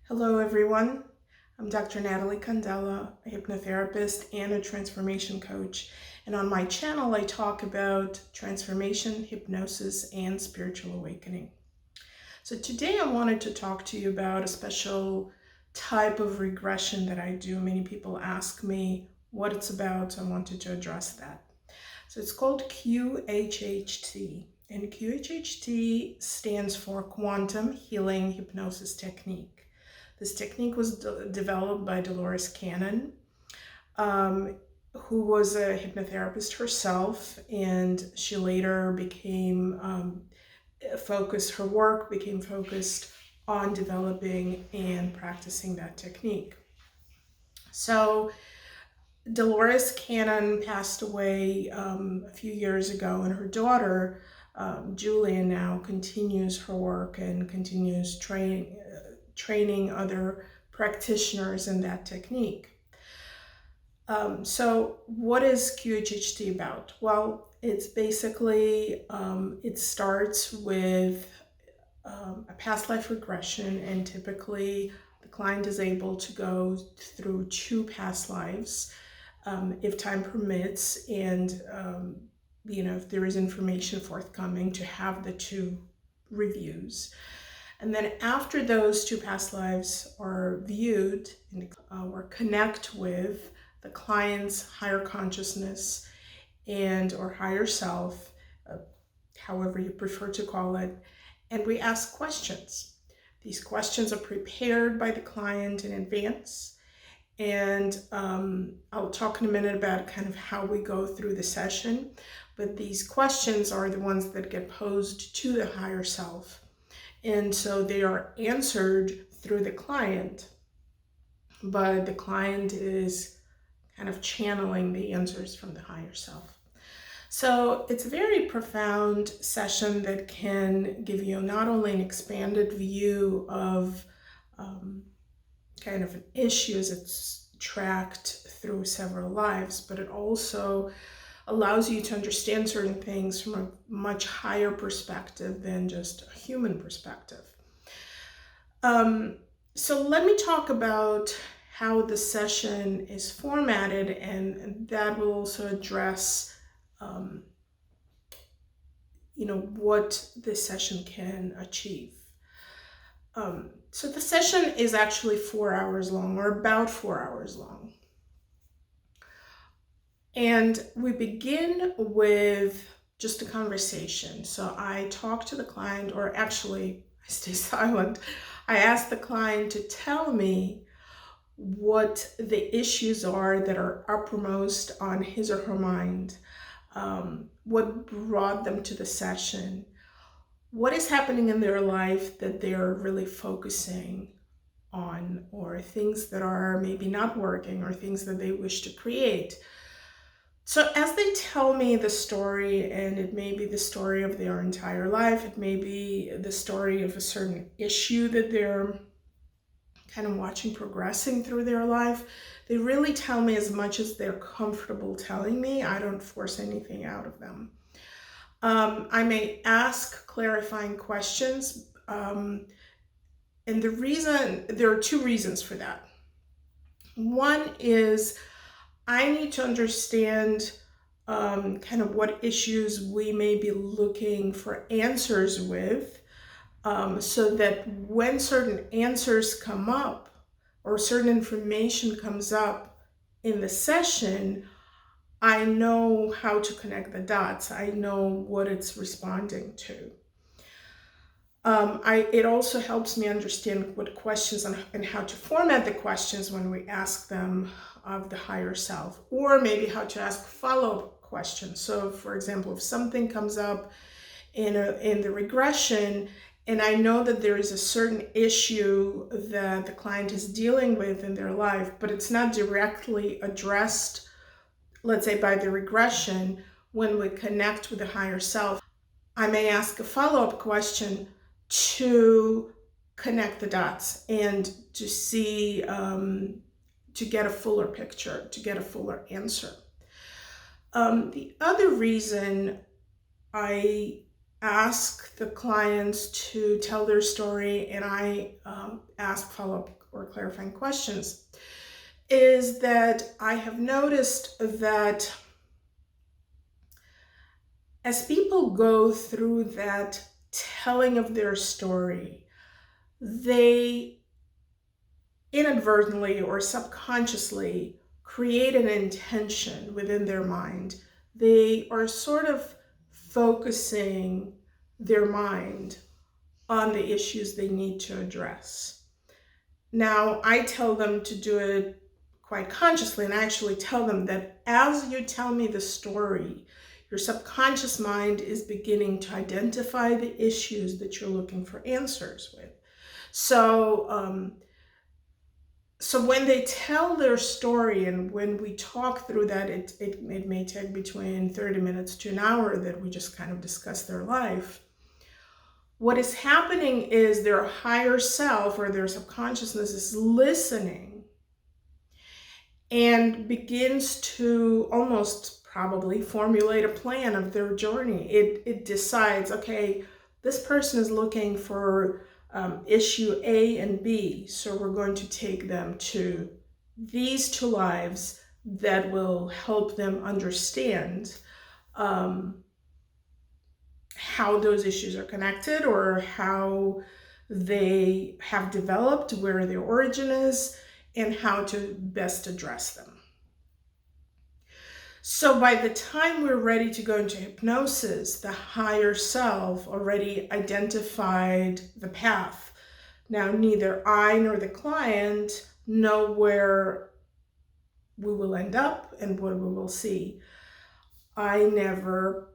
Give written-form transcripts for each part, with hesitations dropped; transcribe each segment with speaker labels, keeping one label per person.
Speaker 1: Hello everyone, I'm Dr. Natalie Candela, a hypnotherapist and a transformation coach. And on my channel, I talk about transformation, hypnosis, and spiritual awakening. So today I wanted to talk to you about a special type of regression that I do. Many people ask me what it's about, so I wanted to address that. So it's called QHHT, and QHHT stands for Quantum Healing Hypnosis Technique. This technique was developed by Dolores Cannon, who was a hypnotherapist herself, and she later became her work became focused on developing and practicing that technique. So Dolores Cannon passed away a few years ago, and her daughter, Julia, now continues her work and continues training other practitioners in that technique. So what is QHHT about? Well, it's basically, it starts with a past life regression, and typically the client is able to go through 2 past lives if time permits, and if there is information forthcoming, to have the 2 reviews. And then after those 2 past lives are viewed or connect with the client's higher consciousness and or higher self, however you prefer to call it, and we ask questions. These questions are prepared by the client in advance, and I'll talk in a minute about kind of how we go through the session, but these questions are the ones that get posed to the higher self. And so they are answered through the client, but the client is kind of channeling the answers from the higher self. So it's a very profound session that can give you not only an expanded view of kind of an issue as it's tracked through several lives, but it also allows you to understand certain things from a much higher perspective than just a human perspective. So let me talk about how the session is formatted, and that will also address what this session can achieve. So the session is actually 4 hours long, or about 4 hours long. And we begin with just a conversation. So I talk to the client, or actually I stay silent. I ask the client to tell me what the issues are that are uppermost on his or her mind, what brought them to the session, what is happening in their life that they're really focusing on, or things that are maybe not working, or things that they wish to create. So as they tell me the story, and it may be the story of their entire life, it may be the story of a certain issue that they're kind of watching progressing through their life, they really tell me as much as they're comfortable telling me. I don't force anything out of them. I may ask clarifying questions, and there are 2 reasons for that. One is I need to understand kind of what issues we may be looking for answers with, so that when certain answers come up or certain information comes up in the session, I know how to connect the dots. I know what it's responding to. It also helps me understand what questions and how to format the questions when we ask them of the higher self, or maybe how to ask follow-up questions. So for example, if something comes up in the regression, and I know that there is a certain issue that the client is dealing with in their life, but it's not directly addressed, let's say, by the regression, when we connect with the higher self, I may ask a follow-up question to connect the dots and to see, to get a fuller picture, to get a fuller answer. The other reason I ask the clients to tell their story, and I ask follow-up or clarifying questions, is that I have noticed that as people go through that telling of their story, they inadvertently or subconsciously create an intention within their mind. They are sort of focusing their mind on the issues they need to address. Now, I tell them to do it quite consciously, and I actually tell them that as you tell me the story, your subconscious mind is beginning to identify the issues that you're looking for answers with. So when they tell their story, and when we talk through that, it may take between 30 minutes to an hour that we just kind of discuss their life. What is happening is their higher self or their subconsciousness is listening and begins to almost probably formulate a plan of their journey. It decides, okay, this person is looking for issue A and B, so we're going to take them to these two lives that will help them understand how those issues are connected, or how they have developed, where their origin is, and how to best address them. So by the time we're ready to go into hypnosis, the higher self already identified the path. Now, neither I nor the client know where we will end up and what we will see. I never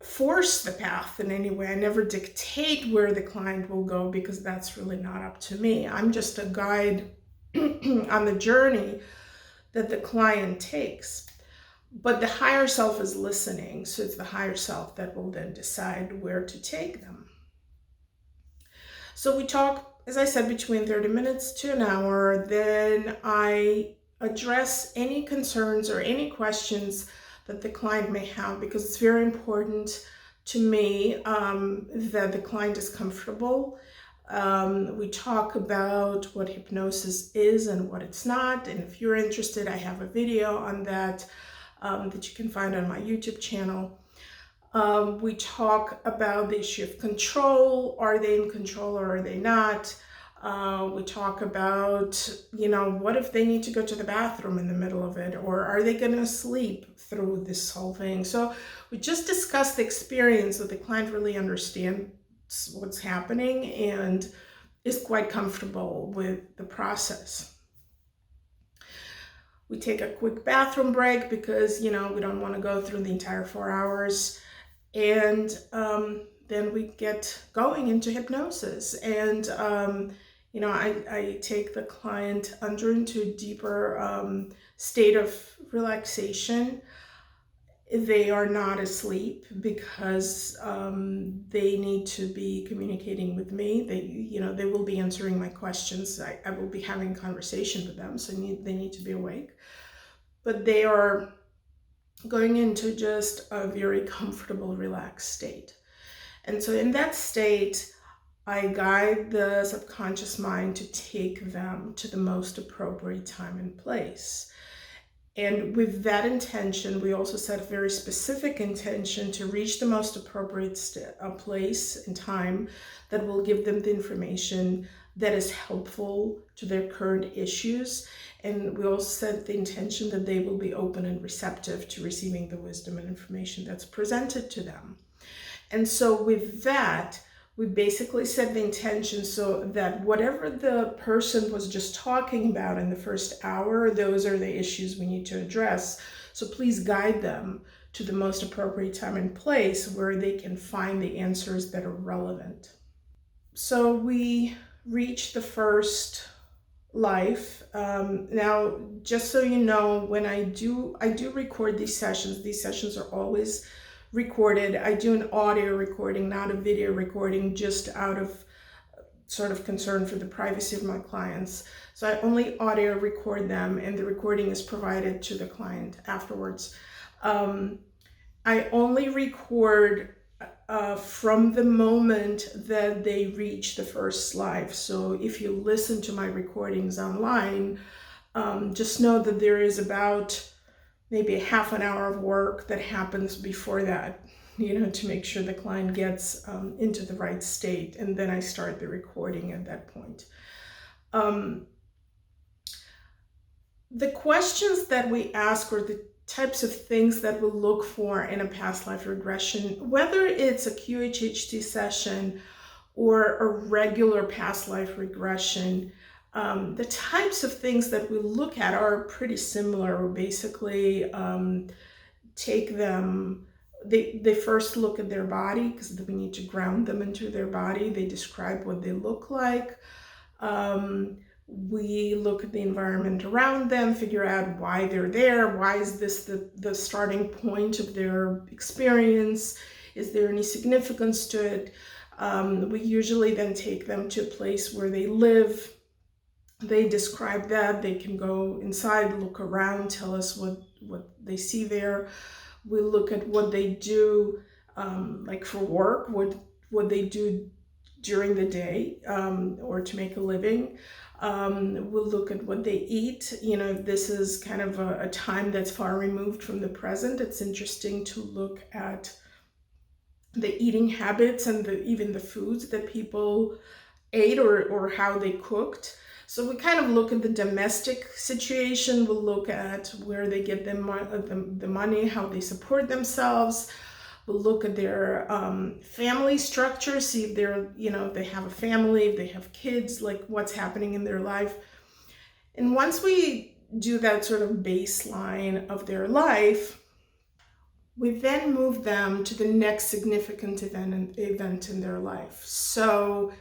Speaker 1: force the path in any way. I never dictate where the client will go, because that's really not up to me. I'm just a guide on the journey that the client takes. But the higher self is listening, so it's the higher self that will then decide where to take them. So we talk, as I said, between 30 minutes to an hour. Then I address any concerns or any questions that the client may have, because it's very important to me that the client is comfortable. We talk about what hypnosis is and what it's not. And if you're interested, I have a video on that that you can find on my YouTube channel. We talk about the issue of control. Are they in control or are they not? We talk about, what if they need to go to the bathroom in the middle of it, or are they going to sleep through this whole thing? So we just discuss the experience so the client really understands what's happening and is quite comfortable with the process. We take a quick bathroom break because, we don't want to go through the entire 4 hours. And then we get going into hypnosis. And, I take the client into a deeper state of relaxation. They are not asleep because they need to be communicating with me. They will be answering my questions. I will be having a conversation with them, so they need to be awake. But they are going into just a very comfortable, relaxed state. And so in that state, I guide the subconscious mind to take them to the most appropriate time and place. And with that intention, we also set a very specific intention to reach the most appropriate place and time that will give them the information that is helpful to their current issues. And we also set the intention that they will be open and receptive to receiving the wisdom and information that's presented to them. And so with that, we basically set the intention so that whatever the person was just talking about in the first hour, those are the issues we need to address. So please guide them to the most appropriate time and place where they can find the answers that are relevant. So we reach the first life. Now, just so you know, when I do record these sessions are always recorded. I do an audio recording, not a video recording, just out of sort of concern for the privacy of my clients. So I only audio record them, and the recording is provided to the client afterwards. I only record from the moment that they reach the first life. So if you listen to my recordings online, just know that there is about maybe a half an hour of work that happens before that, to make sure the client gets into the right state. And then I start the recording at that point. The questions that we ask, or the types of things that we look for in a past life regression, whether it's a QHHT session or a regular past life regression, the types of things that we look at are pretty similar. We basically take them, they first look at their body, because we need to ground them into their body. They describe what they look like. We look at the environment around them, figure out why they're there. Why is this the starting point of their experience? Is there any significance to it? We usually then take them to a place where they live. They describe that. They can go inside, look around, tell us what they see there. We look at what they do, like for work, what they do during the day, or to make a living. We'll look at what they eat. If this is kind of a time that's far removed from the present, it's interesting to look at the eating habits and even the foods that people ate, or how they cooked. So we kind of look at the domestic situation. We'll look at where they get the money, how they support themselves. We'll look at their family structure, see if if they have a family, if they have kids, like what's happening in their life. And once we do that sort of baseline of their life, we then move them to the next significant event in their life. So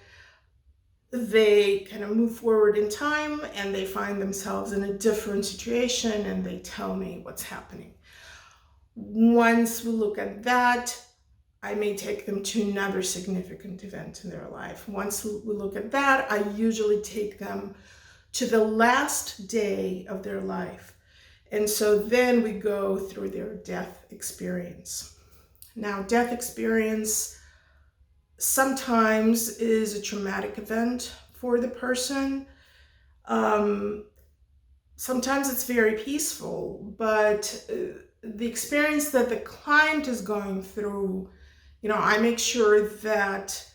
Speaker 1: they kind of move forward in time and they find themselves in a different situation, and they tell me what's happening. Once we look at that, I may take them to another significant event in their life. Once we look at that, I usually take them to the last day of their life. And so then we go through their death experience. Now, death experience sometimes is a traumatic event for the person. Sometimes it's very peaceful, but the experience that the client is going through, I make sure that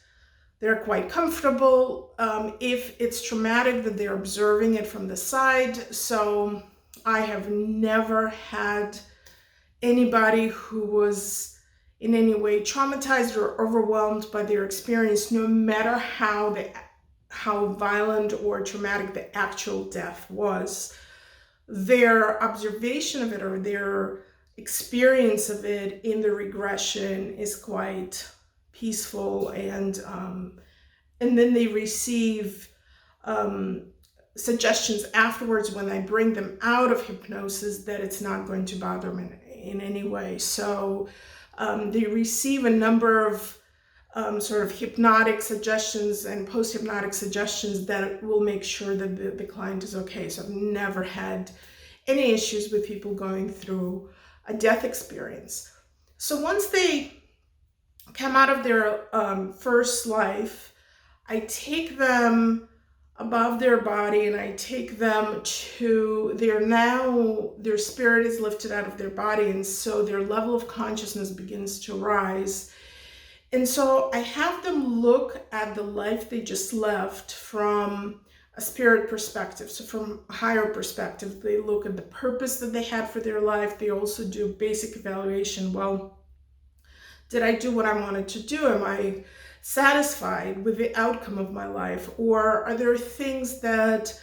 Speaker 1: they're quite comfortable. If it's traumatic, that they're observing it from the side. So I have never had anybody who was in any way traumatized or overwhelmed by their experience, no matter how violent or traumatic the actual death was. Their observation of it, or their experience of it in the regression, is quite peaceful, and then they receive suggestions afterwards when I bring them out of hypnosis that it's not going to bother them in any way. So they receive a number of sort of hypnotic suggestions and post-hypnotic suggestions that will make sure that the client is okay. So I've never had any issues with people going through a death experience. So once they come out of their first life, I take them above their body, and I take them to their spirit is lifted out of their body, and so their level of consciousness begins to rise. And so I have them look at the life they just left from a spirit perspective, so from a higher perspective. They look at the purpose that they had for their life. They also do basic evaluation. Well, did I do what I wanted to do? Am I satisfied with the outcome of my life? Or are there things that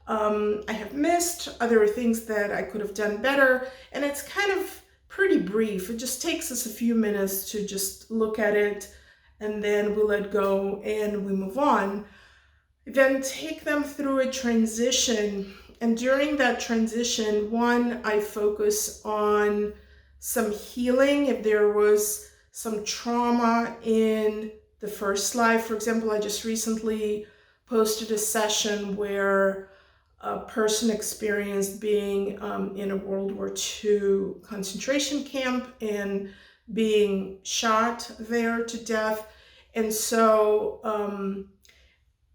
Speaker 1: I have missed? Are there things that I could have done better? And it's kind of pretty brief. It just takes us a few minutes to just look at it, and then we let go and we move on. Then take them through a transition. And during that transition, one, I focus on some healing. If there was some trauma in the first life, for example, I just recently posted a session where a person experienced being in a World War II concentration camp, and being shot there to death. And so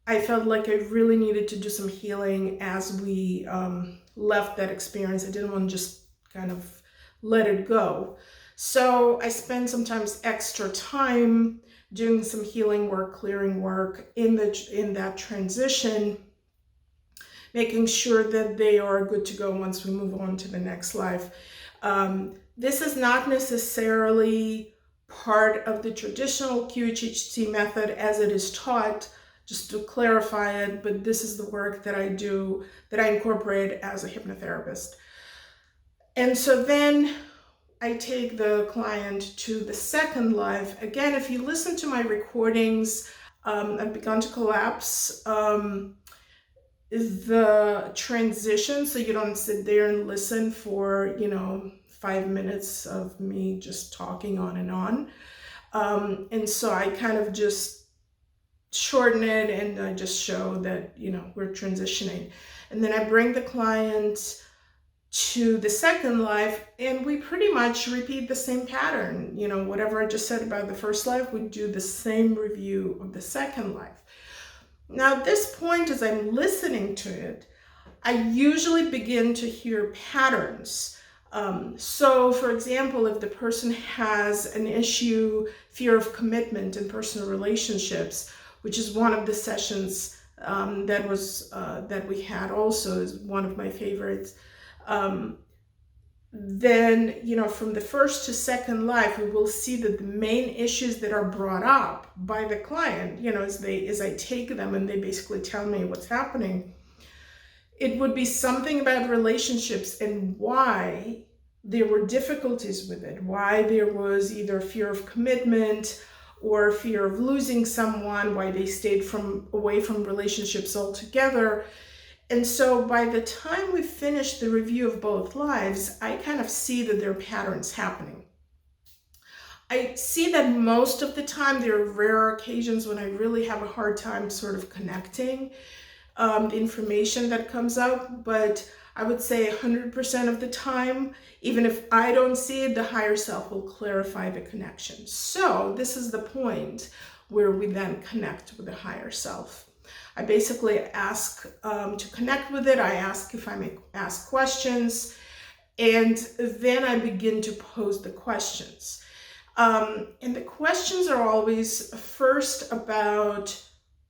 Speaker 1: I felt like I really needed to do some healing as we left that experience. I didn't want to just kind of let it go. So I spent sometimes extra time doing some healing work, clearing work in that transition, making sure that they are good to go once we move on to the next life. This is not necessarily part of the traditional QHHT method as it is taught, just to clarify it, but this is the work that I do, that I incorporate as a hypnotherapist. And so then I take the client to the second life. Again, if you listen to my recordings, I've begun to collapse the transition, so you don't sit there and listen for 5 minutes of me just talking on and on. And so I kind of just shorten it, and I just show that we're transitioning. And then I bring the client to the second life, and we pretty much repeat the same pattern. Whatever I just said about the first life, we do the same review of the second life. Now, at this point, as I'm listening to it, I usually begin to hear patterns. So, for example, if the person has an issue, fear of commitment in personal relationships, which is one of the sessions that we had also, is one of my favorites. Then, from the first to second life, we will see that the main issues that are brought up by the client, as I take them and they basically tell me what's happening, it would be something about relationships and why there were difficulties with it, why there was either fear of commitment or fear of losing someone, why they stayed away from relationships altogether. And so by the time we finish the review of both lives, I kind of see that there are patterns happening. I see that most of the time. There are rare occasions when I really have a hard time sort of connecting the information that comes up, but I would say 100% of the time, even if I don't see it, the higher self will clarify the connection. So this is the point where we then connect with the higher self. I basically ask to connect with it. I ask if I may ask questions, and then I begin to pose the questions. And the questions are always first about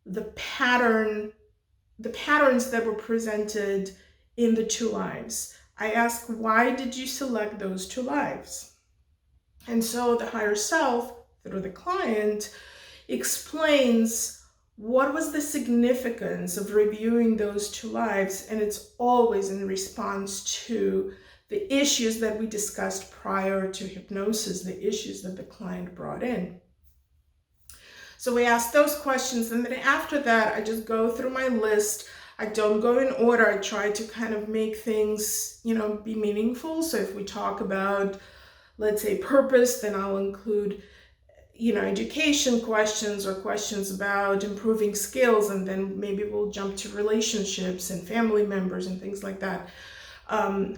Speaker 1: the patterns that were presented in the two lives. I ask, why did you select those two lives? And so the higher self, through the client, explains what was the significance of reviewing those two lives, and it's always in response to the issues that we discussed prior to hypnosis, the issues that the client brought in. So we ask those questions, and then after that, I just go through my list. I don't go in order. I try to kind of make things, be meaningful. So if we talk about, let's say, purpose, then I'll include education questions or questions about improving skills, and then maybe we'll jump to relationships and family members and things like that.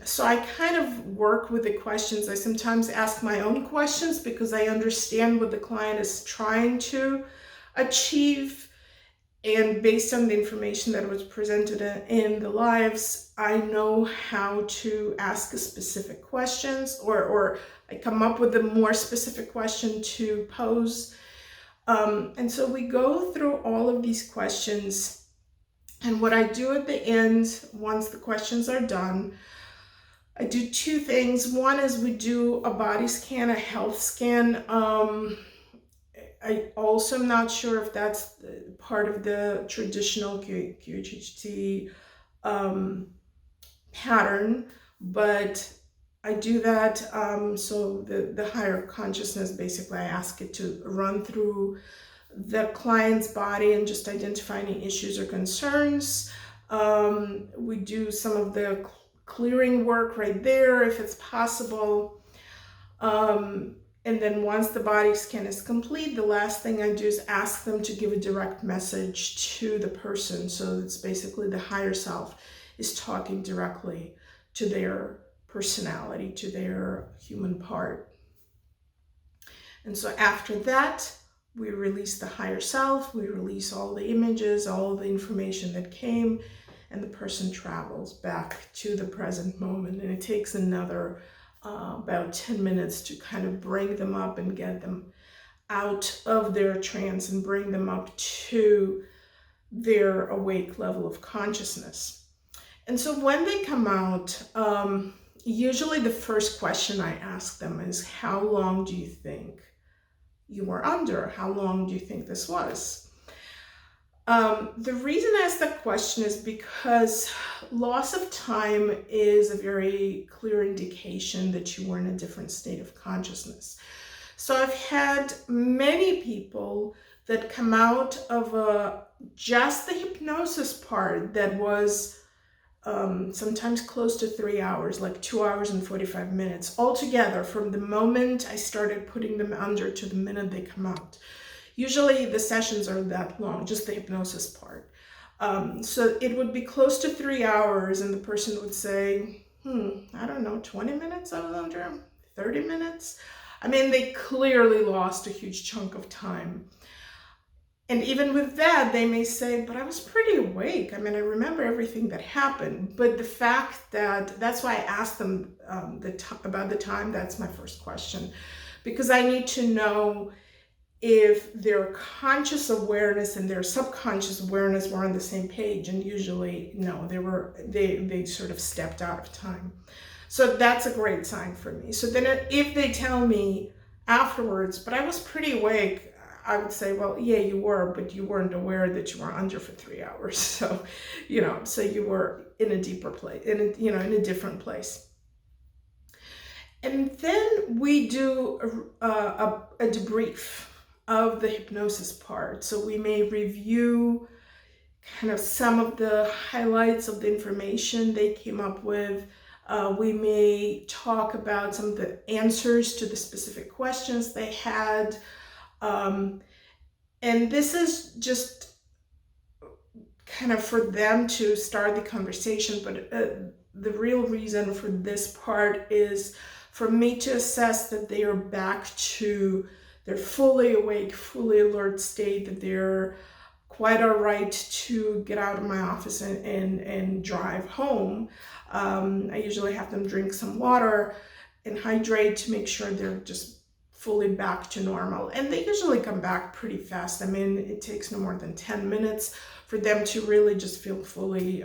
Speaker 1: So I kind of work with the questions. I sometimes ask my own questions because I understand what the client is trying to achieve, and based on the information that was presented in the lives, I know how to ask specific questions, or I come up with a more specific question to pose. And so we go through all of these questions. And what I do at the end, once the questions are done, I do two things. One is we do a body scan, a health scan. I also am not sure if that's part of the traditional QHHT pattern, but I do that. So the higher consciousness, basically, I ask it to run through the client's body and just identify any issues or concerns. We do some of the clearing work right there if it's possible. And then once the body scan is complete, the last thing I do is ask them to give a direct message to the person. So it's basically the higher self is talking directly to their personality, to their human part. And so after that, we release the higher self, we release all the images, all the information that came, and the person travels back to the present moment. And it takes another about 10 minutes to kind of bring them up and get them out of their trance and bring them up to their awake level of consciousness. And so when they come out, usually the first question I ask them is, how long do you think you were under? How long do you think this was? The reason I ask that question is because loss of time is a very clear indication that you were in a different state of consciousness. So I've had many people that come out of just the hypnosis part that was sometimes close to 3 hours, like 2 hours and 45 minutes altogether, from the moment I started putting them under to the minute they come out. Usually the sessions are that long, just the hypnosis part. So it would be close to 3 hours, and the person would say, I don't know, 20 minutes I was under, 30 minutes. I mean, they clearly lost a huge chunk of time. And even with that, they may say, but I was pretty awake. I mean, I remember everything that happened. But the fact that's why I asked them about the time, that's my first question. Because I need to know if their conscious awareness and their subconscious awareness were on the same page. And usually, no, they sort of stepped out of time. So that's a great sign for me. So then if they tell me afterwards, but I was pretty awake, I would say, well, yeah, you were, but you weren't aware that you were under for 3 hours. So, so you were in a deeper place, in a different place. And then we do a debrief of the hypnosis part. So we may review kind of some of the highlights of the information they came up with. We may talk about some of the answers to the specific questions they had. And this is just kind of for them to start the conversation, but the real reason for this part is for me to assess that they are back to their fully awake, fully alert state, that they're quite all right to get out of my office and drive home. I usually have them drink some water and hydrate to make sure they're just fully back to normal. And they usually come back pretty fast. I mean, it takes no more than 10 minutes for them to really just feel fully,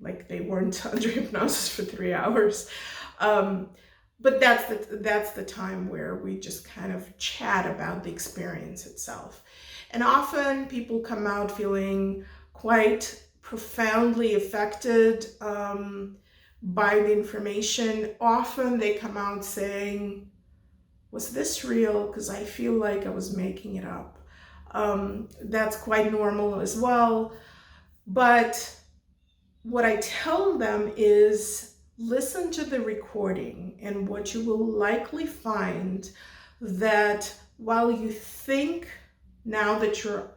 Speaker 1: like they weren't under hypnosis for 3 hours. But that's the time where we just kind of chat about the experience itself. And often people come out feeling quite profoundly affected by the information. Often they come out saying, was this real? Because I feel like I was making it up. That's quite normal as well. But what I tell them is, listen to the recording, and what you will likely find that while you think now that you're,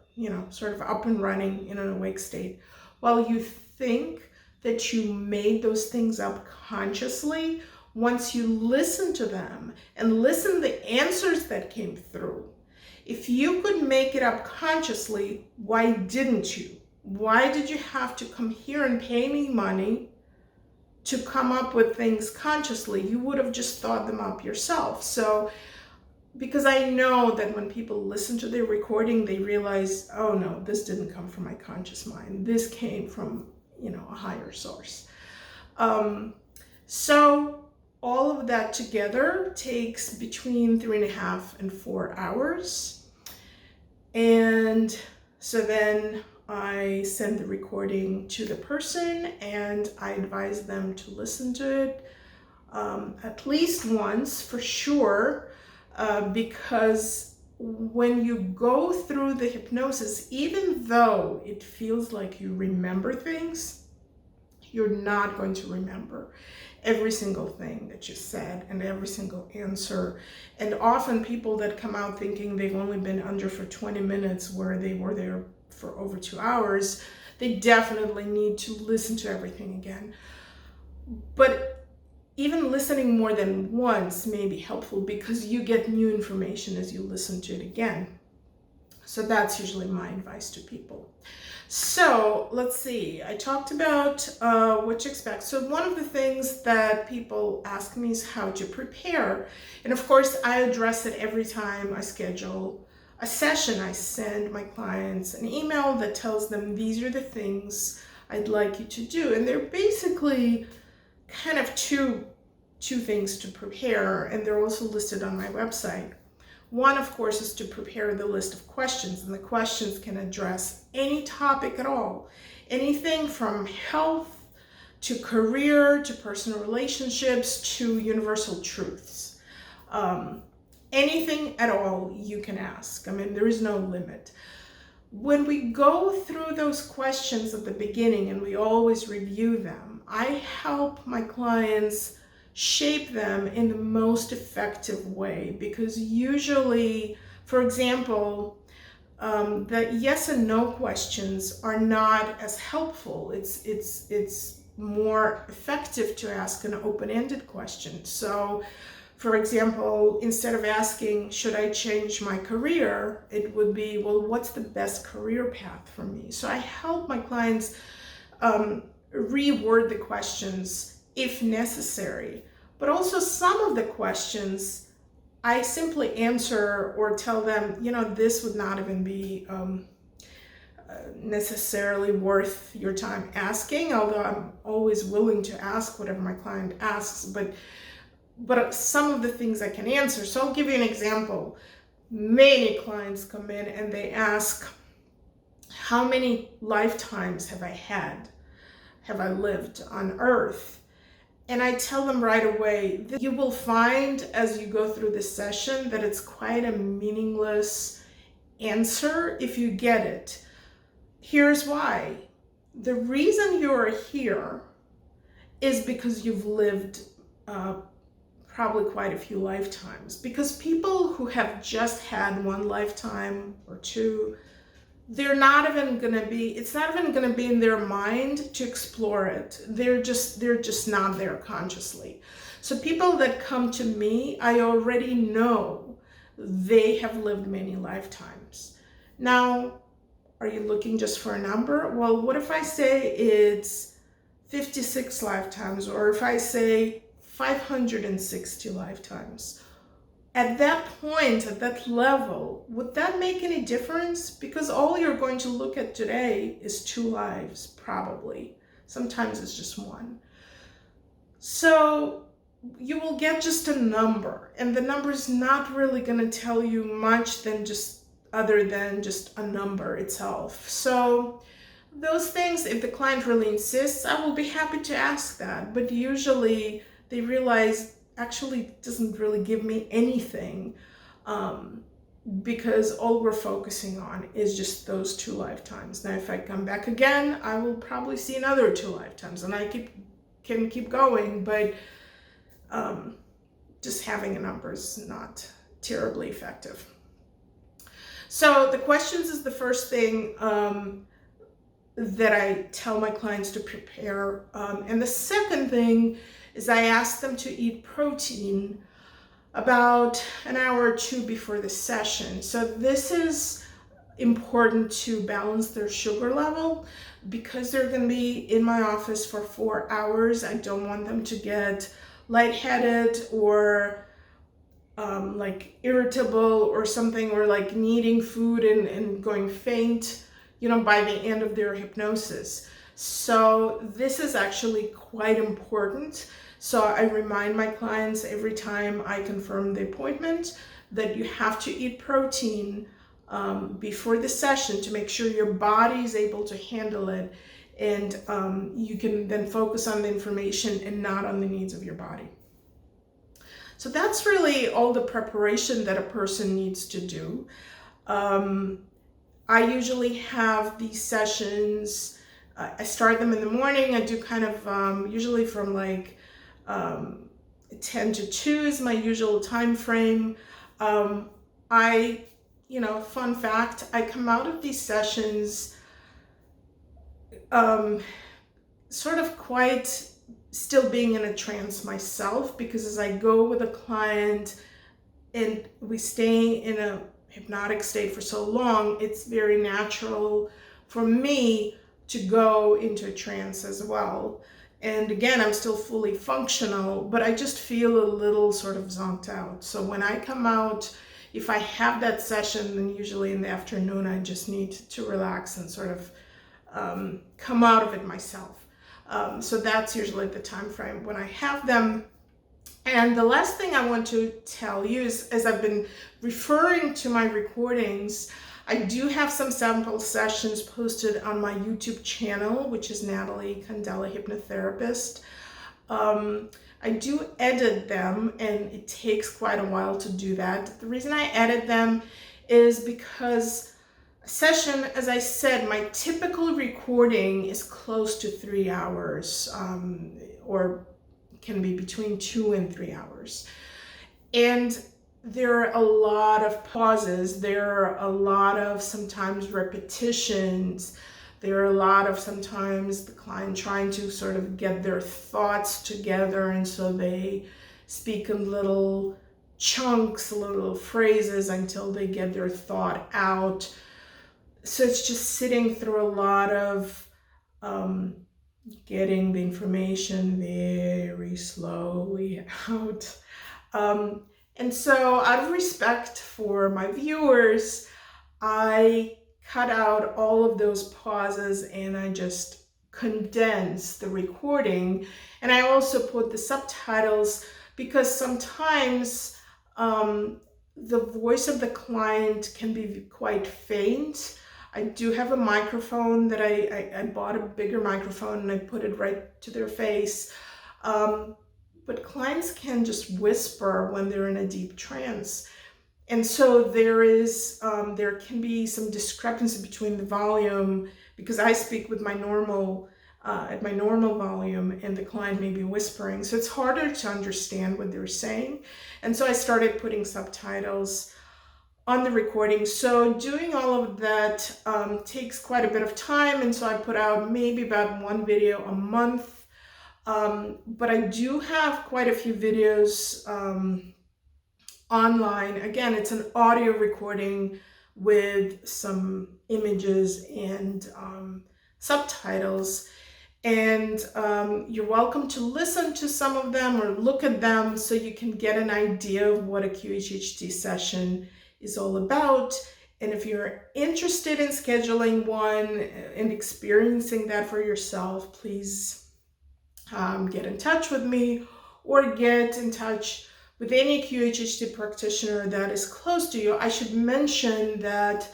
Speaker 1: sort of up and running in an awake state, while you think that you made those things up consciously, once you listen to them and listen the answers that came through, if you could make it up consciously, why didn't you? Why did you have to come here and pay me money to come up with things consciously? You would have just thought them up yourself. So, because I know that when people listen to the recording, they realize, oh no, this didn't come from my conscious mind. This came from, a higher source. So all of that together takes between 3.5 and 4 hours. And so then I send the recording to the person and I advise them to listen to it at least once for sure, because when you go through the hypnosis, even though it feels like you remember things, you're not going to remember every single thing that you said and every single answer. And often people that come out thinking they've only been under for 20 minutes where they were there for over 2 hours, they definitely need to listen to everything again. But even listening more than once may be helpful because you get new information as you listen to it again. So that's usually my advice to people. So let's see, I talked about what to expect. So one of the things that people ask me is how to prepare. And of course, I address it every time I schedule a session. I send my clients an email that tells them these are the things I'd like you to do. And they're basically kind of two things to prepare, and they're also listed on my website. One, of course, is to prepare the list of questions, and the questions can address any topic at all. Anything from health to career to personal relationships to universal truths. Anything at all you can ask. I mean, there is no limit. When we go through those questions at the beginning, and we always review them, I help my clients shape them in the most effective way, because usually, for example, the yes and no questions are not as helpful. It's more effective to ask an open-ended question. So, for example, instead of asking, should I change my career? It would be, well, what's the best career path for me? So I help my clients reword the questions if necessary. But also some of the questions I simply answer or tell them, this would not even be necessarily worth your time asking, although I'm always willing to ask whatever my client asks, but some of the things I can answer. So I'll give you an example. Many clients come in and they ask, how many lifetimes have I lived on Earth? And I tell them right away that you will find as you go through this session that it's quite a meaningless answer if you get it. Here's why. The reason you're here is because you've lived probably quite a few lifetimes. Because people who have just had one lifetime or two, it's not even going to be in their mind to explore it. They're just not there consciously. So people that come to me, I already know they have lived many lifetimes. Now, are you looking just for a number? Well, what if I say it's 56 lifetimes, or if I say 560 lifetimes? At that point, at that level, would that make any difference? Because all you're going to look at today is 2 lives, probably. Sometimes it's just one. So you will get just a number, and the number is not really going to tell you much other than just a number itself. So those things, if the client really insists, I will be happy to ask that. But usually they realize actually it doesn't really give me anything, because all we're focusing on is just those 2 lifetimes. Now, if I come back again, I will probably see another 2 lifetimes, and I can keep going, but just having a number is not terribly effective. So the questions is the first thing that I tell my clients to prepare. And the second thing is I ask them to eat protein about an hour or 2 before the session. So this is important to balance their sugar level, because they're going to be in my office for 4 hours. I don't want them to get lightheaded or like irritable or something, or like needing food and going faint, by the end of their hypnosis. So this is actually quite important. So I remind my clients every time I confirm the appointment that you have to eat protein before the session to make sure your body is able to handle it, and you can then focus on the information and not on the needs of your body. So that's really all the preparation that a person needs to do. I usually have these sessions, I start them in the morning. I do kind of usually from like 10 to 2 is my usual time frame. Fun fact, I come out of these sessions sort of quite still being in a trance myself, because as I go with a client and we stay in a hypnotic state for so long, it's very natural for me to go into a trance as well. And again, I'm still fully functional, but I just feel a little sort of zonked out. So when I come out, if I have that session, then usually in the afternoon, I just need to relax and sort of come out of it myself. So that's usually the time frame when I have them. And the last thing I want to tell you is, as I've been referring to my recordings, I do have some sample sessions posted on my YouTube channel, which is Natalie Candela, Hypnotherapist. I do edit them, and it takes quite a while to do that. The reason I edit them is because a session, as I said, my typical recording is close to 3 hours, or can be between 2 and 3 hours. And there are a lot of pauses. There are a lot of sometimes repetitions. There are a lot of sometimes the client trying to sort of get their thoughts together, and so they speak in little chunks, little phrases until they get their thought out. So it's just sitting through a lot of getting the information very slowly out. And so out of respect for my viewers, I cut out all of those pauses and I just condense the recording. And I also put the subtitles because sometimes the voice of the client can be quite faint. I do have a microphone that I bought a bigger microphone and I put it right to their face. But clients can just whisper when they're in a deep trance. And so there can be some discrepancy between the volume, because I speak with my normal, at my normal volume, and the client may be whispering. So it's harder to understand what they're saying. And so I started putting subtitles on the recording. So doing all of that takes quite a bit of time. And so I put out maybe about 1 video a month. But I do have quite a few videos online. Again, it's an audio recording with some images and subtitles. And you're welcome to listen to some of them or look at them so you can get an idea of what a QHHT session is all about. And if you're interested in scheduling one and experiencing that for yourself, please get in touch with me or get in touch with any QHHT practitioner that is close to you. I should mention that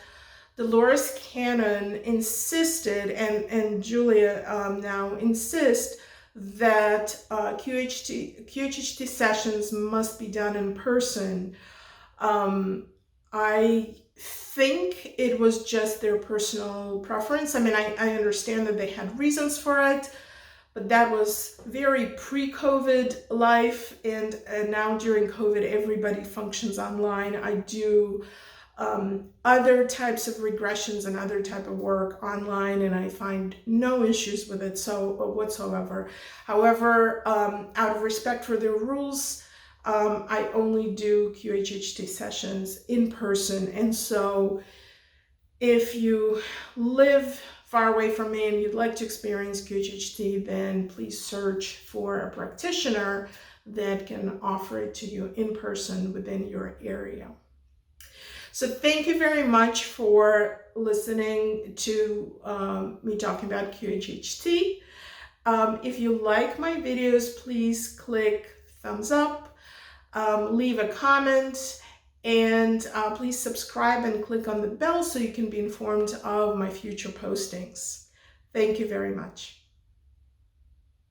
Speaker 1: Dolores Cannon insisted, and Julia now insist, that QHHT sessions must be done in person. I think it was just their personal preference. I mean, I understand that they had reasons for it, but that was very pre-COVID life, and now during COVID, everybody functions online. I do other types of regressions and other type of work online, and I find no issues with it whatsoever. However, out of respect for their rules, I only do QHHT sessions in person. And so if you live far away from me and you'd like to experience QHHT, then please search for a practitioner that can offer it to you in person within your area. So thank you very much for listening to me talking about QHHT. If you like my videos, please click thumbs up, leave a comment, and please subscribe and click on the bell so you can be informed of my future postings. Thank you very much.